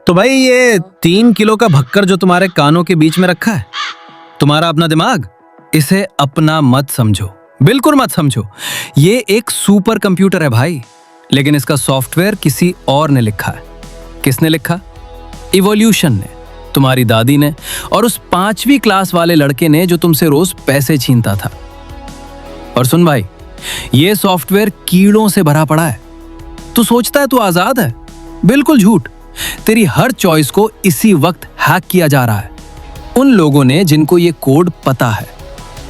तो भाई ये 3 किलो का भक्कर जो तुम्हारे कानों के बीच में रखा है, तुम्हारा अपना दिमाग, इसे अपना मत समझो, बिल्कुल मत समझो। ये एक सुपर कंप्यूटर है भाई, लेकिन इसका सॉफ्टवेयर किसी और ने लिखा है। किसने लिखा? इवोल्यूशन ने, तुम्हारी दादी ने, और उस 5वीं क्लास वाले लड़के ने जो तुमसे रोज पैसे छीनता था। और सुन भाई, ये सॉफ्टवेयर कीड़ों से भरा पड़ा है। तू सोचता है तू आजाद है? बिल्कुल झूठ। तेरी हर चॉइस को इसी वक्त हैक किया जा रहा है। उन लोगों ने जिनको ये कोड पता है,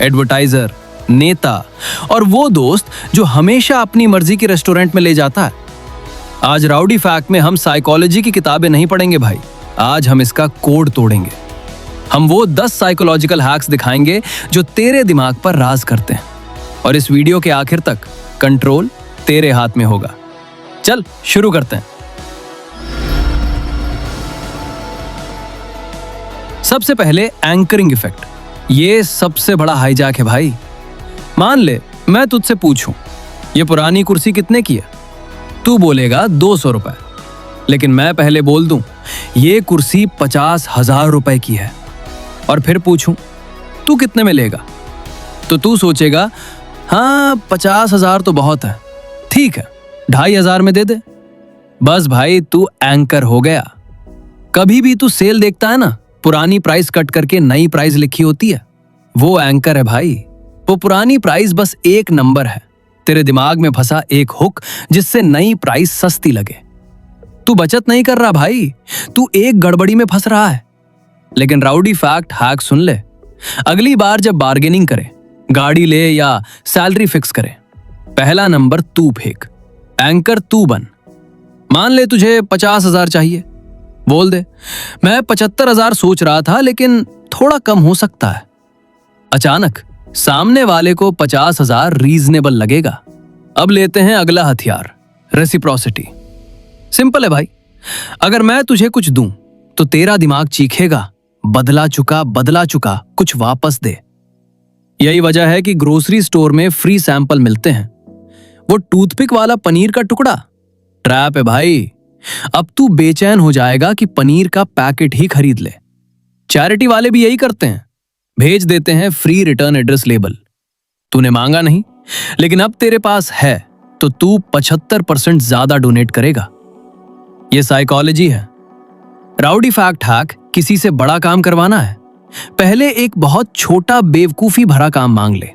एडवर्टाइजर, नेता और वो दोस्त जो हमेशा अपनी मर्जी के रेस्टोरेंट में ले जाता है। आज राउडी फैक्ट में हम साइकोलॉजी की किताबें नहीं पढ़ेंगे भाई, आज हम इसका कोड तोड़ेंगे। हम वो 10 साइकोलॉजिकल हैक्स दिखाएंगे जो तेरे दिमाग पर राज करते हैं, और इस वीडियो के आखिर तक कंट्रोल तेरे हाथ में होगा। चल शुरू करते हैं। सबसे पहले एंकरिंग इफेक्ट। ये सबसे बड़ा हाईजैक है भाई। मान ले मैं तुझसे पूछूं, ये पुरानी कुर्सी कितने की है? तू बोलेगा 200 रुपए, लेकिन मैं पहले बोल दूं ये कुर्सी 50,000 रुपए की है, और फिर पूछूं तू कितने में लेगा? तो तू सोचेगा हाँ 50,000 तो बहुत है, ठीक है 2,500 में दे दे। बस भाई तू एंकर हो गया। कभी भी तू सेल देखता है ना, पुरानी प्राइस कट करके नई प्राइस लिखी होती है, वो एंकर है भाई। वो पुरानी प्राइस बस एक नंबर है, तेरे दिमाग में फंसा एक हुक जिससे नई प्राइस सस्ती लगे। तू बचत नहीं कर रहा भाई, तू एक गड़बड़ी में फंस रहा है। लेकिन राउडी फैक्ट हैक सुन ले, अगली बार जब बार्गेनिंग करे, गाड़ी ले या सैलरी फिक्स करे, पहला नंबर तू फेंक, एंकर तू बन। मान ले तुझे 50,000 चाहिए, बोल दे मैं 75,000 सोच रहा था, लेकिन थोड़ा कम हो सकता है। अचानक सामने वाले को 50,000 रीजनेबल लगेगा। अब लेते हैं अगला हथियार, रेसिप्रोसिटी। सिंपल है भाई, अगर मैं तुझे कुछ दूं तो तेरा दिमाग चीखेगा बदला चुका कुछ वापस दे। यही वजह है कि ग्रोसरी स्टोर में फ्री सैंपल मिलते हैं। वो टूथपिक वाला पनीर का टुकड़ा ट्रैप है भाई। अब तू बेचैन हो जाएगा कि पनीर का पैकेट ही खरीद ले। चैरिटी वाले भी यही करते हैं, भेज देते हैं फ्री रिटर्न एड्रेस लेबल। तूने मांगा नहीं, लेकिन अब तेरे पास है तो तू 75% ज्यादा डोनेट करेगा। यह साइकोलॉजी है। राउडी फैक्ट हैक किसी से बड़ा काम करवाना है, पहले एक बहुत छोटा बेवकूफी भरा काम मांग ले।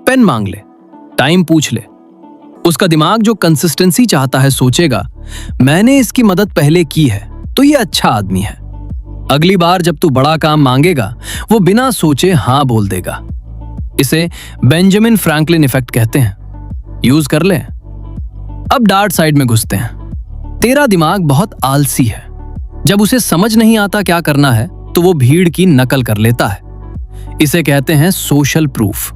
पेन मांग ले, टाइम पूछ ले। उसका दिमाग जो कंसिस्टेंसी चाहता है सोचेगा मैंने इसकी मदद पहले की है तो ये अच्छा आदमी है। अगली बार जब तू बड़ा काम मांगेगा वो बिना सोचे हाँ बोल देगा। इसे बेंजामिन फ्रैंकलिन इफेक्ट कहते हैं। यूज कर ले। अब डार्क साइड में घुसते हैं। तेरा दिमाग बहुत आलसी है। जब उसे समझ नहीं आता क्या करना है तो वो भीड़ की नकल कर लेता है। इसे कहते हैं सोशल प्रूफ।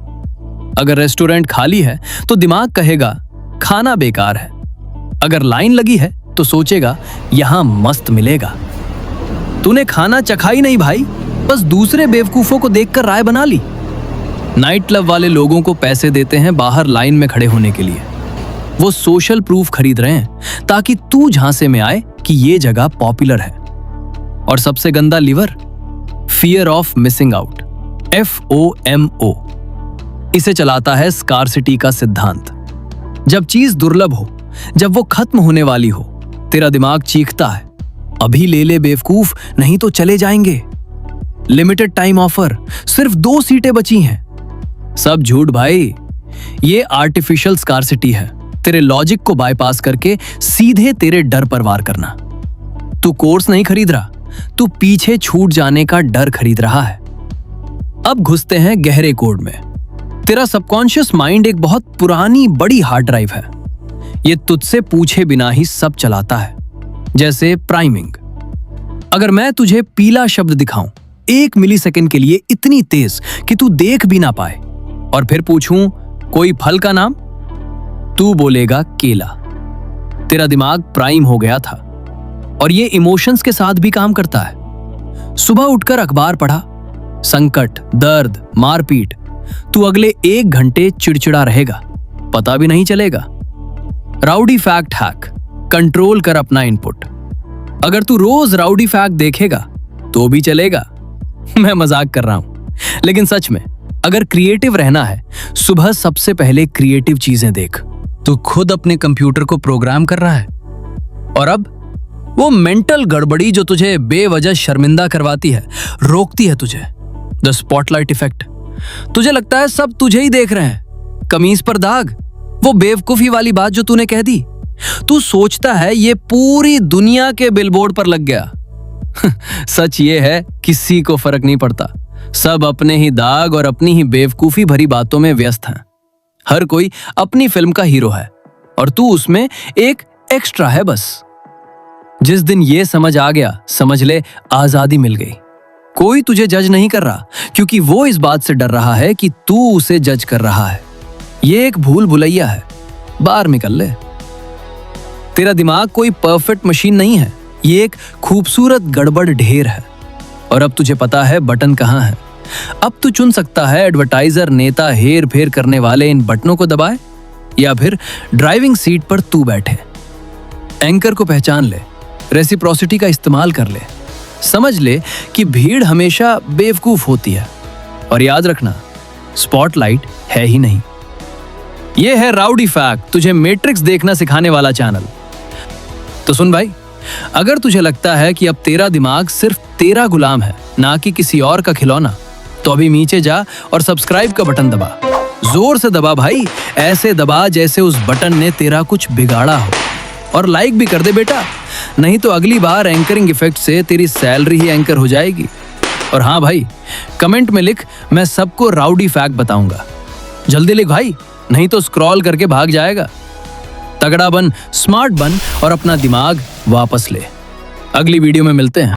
अगर रेस्टोरेंट खाली है तो दिमाग कहेगा खाना बेकार है। अगर लाइन लगी है तो सोचेगा यहां मस्त मिलेगा। तूने खाना चखा ही नहीं भाई, बस दूसरे बेवकूफों को देखकर राय बना ली। नाइट क्लब वाले लोगों को पैसे देते हैं बाहर लाइन में खड़े होने के लिए। वो सोशल प्रूफ खरीद रहे हैं ताकि तू झांसे में आए कि ये जगह पॉपुलर है। और सबसे गंदा lever, fear of missing out, FOMO। इसे चलाता है स्कार्सिटी का सिद्धांत। जब चीज दुर्लभ हो, जब वो खत्म होने वाली हो, तेरा दिमाग चीखता है अभी ले ले बेवकूफ, नहीं तो चले जाएंगे। लिमिटेड टाइम ऑफर, सिर्फ 2 सीटें बची हैं। सब झूठ भाई, ये आर्टिफिशियल स्कार्सिटी है, तेरे लॉजिक को बाईपास करके सीधे तेरे डर पर वार करना। तू कोर्स नहीं खरीद रहा, तू पीछे छूट जाने का डर खरीद रहा है। अब घुसते हैं गहरे कोड में। तेरा सबकॉन्शियस माइंड एक बहुत पुरानी बड़ी हार्ड ड्राइव है। ये तुझसे पूछे बिना ही सब चलाता है, जैसे प्राइमिंग। अगर मैं तुझे पीला शब्द दिखाऊं 1 मिलीसेकंड के लिए इतनी तेज कि तू देख भी ना पाए, और फिर पूछूं कोई फल का नाम, तू बोलेगा केला। तेरा दिमाग प्राइम हो गया था। और ये इमोशंस के साथ भी काम करता है। सुबह उठकर अखबार पढ़ा, संकट, दर्द, मारपीट, तू अगले 1 घंटे चिड़चिड़ा रहेगा, पता भी नहीं चलेगा। राउडी फैक्ट हैक, कंट्रोल कर अपना इनपुट। अगर तू रोज राउडी फैक्ट देखेगा तो भी चलेगा। मैं मजाक कर रहा हूं, लेकिन सच में अगर क्रिएटिव रहना है, सुबह सबसे पहले क्रिएटिव चीजें देख। तू खुद अपने कंप्यूटर को प्रोग्राम कर रहा है, और अब वो मेंटल गड़बड़ी जो तुझे बेवजह शर्मिंदा करवाती है, रोकती है तुझे। The spotlight effect. तुझे लगता है सब तुझे ही देख रहे हैं, कमीज पर दाग, वो बेवकूफी वाली बात जो तूने कह दी। तू सोचता है ये पूरी दुनिया के बिलबोर्ड पर लग गया। सच ये है, किसी को फर्क नहीं पड़ता। सब अपने ही दाग और अपनी ही बेवकूफी भरी बातों में व्यस्त हैं। हर कोई अपनी फिल्म का हीरो है और तू उसमें एक एक्स्ट्रा है बस। जिस दिन ये समझ आ गया, समझ ले आजादी मिल गई। कोई तुझे जज नहीं कर रहा, क्योंकि वो इस बात से डर रहा है कि तू उसे जज कर रहा है। ये एक भूल भुलैया है, बाहर निकल ले। तेरा दिमाग कोई परफेक्ट मशीन नहीं है, ये एक खूबसूरत गड़बड़ ढेर है। और अब तुझे पता है बटन कहाँ है। अब तू चुन सकता है, एडवर्टाइजर, नेता हेर फेर करने वाले इन बटनों को दबाए या फिर ड्राइविंग सीट पर तू बैठे। एंकर को पहचान ले, रेसिप्रोसिटी का इस्तेमाल कर ले। समझ ले कि भीड़ हमेशा बेवकूफ होती है, और याद रखना, स्पॉटलाइट है ही नहीं। यह है राउडी फैक्ट, तुझे मैट्रिक्स देखना सिखाने वाला चैनल। तो सुन भाई, अगर तुझे लगता है कि अब तेरा दिमाग सिर्फ तेरा गुलाम है, ना कि किसी और का खिलौना, तो अभी नीचे जा और सब्सक्राइब का बटन दबा। जोर से दबा भाई, ऐसे दबा जैसे उस बटन ने तेरा कुछ बिगाड़ा हो। और लाइक भी कर दे बेटा, नहीं तो अगली बार एंकरिंग इफेक्ट से तेरी सैलरी ही एंकर हो जाएगी। और हाँ भाई, कमेंट में लिख, मैं सबको राउडी फैक्ट बताऊंगा। जल्दी लिख भाई, नहीं तो स्क्रॉल करके भाग जाएगा। तगड़ा बन, स्मार्ट बन और अपना दिमाग वापस ले। अगली वीडियो में मिलते हैं।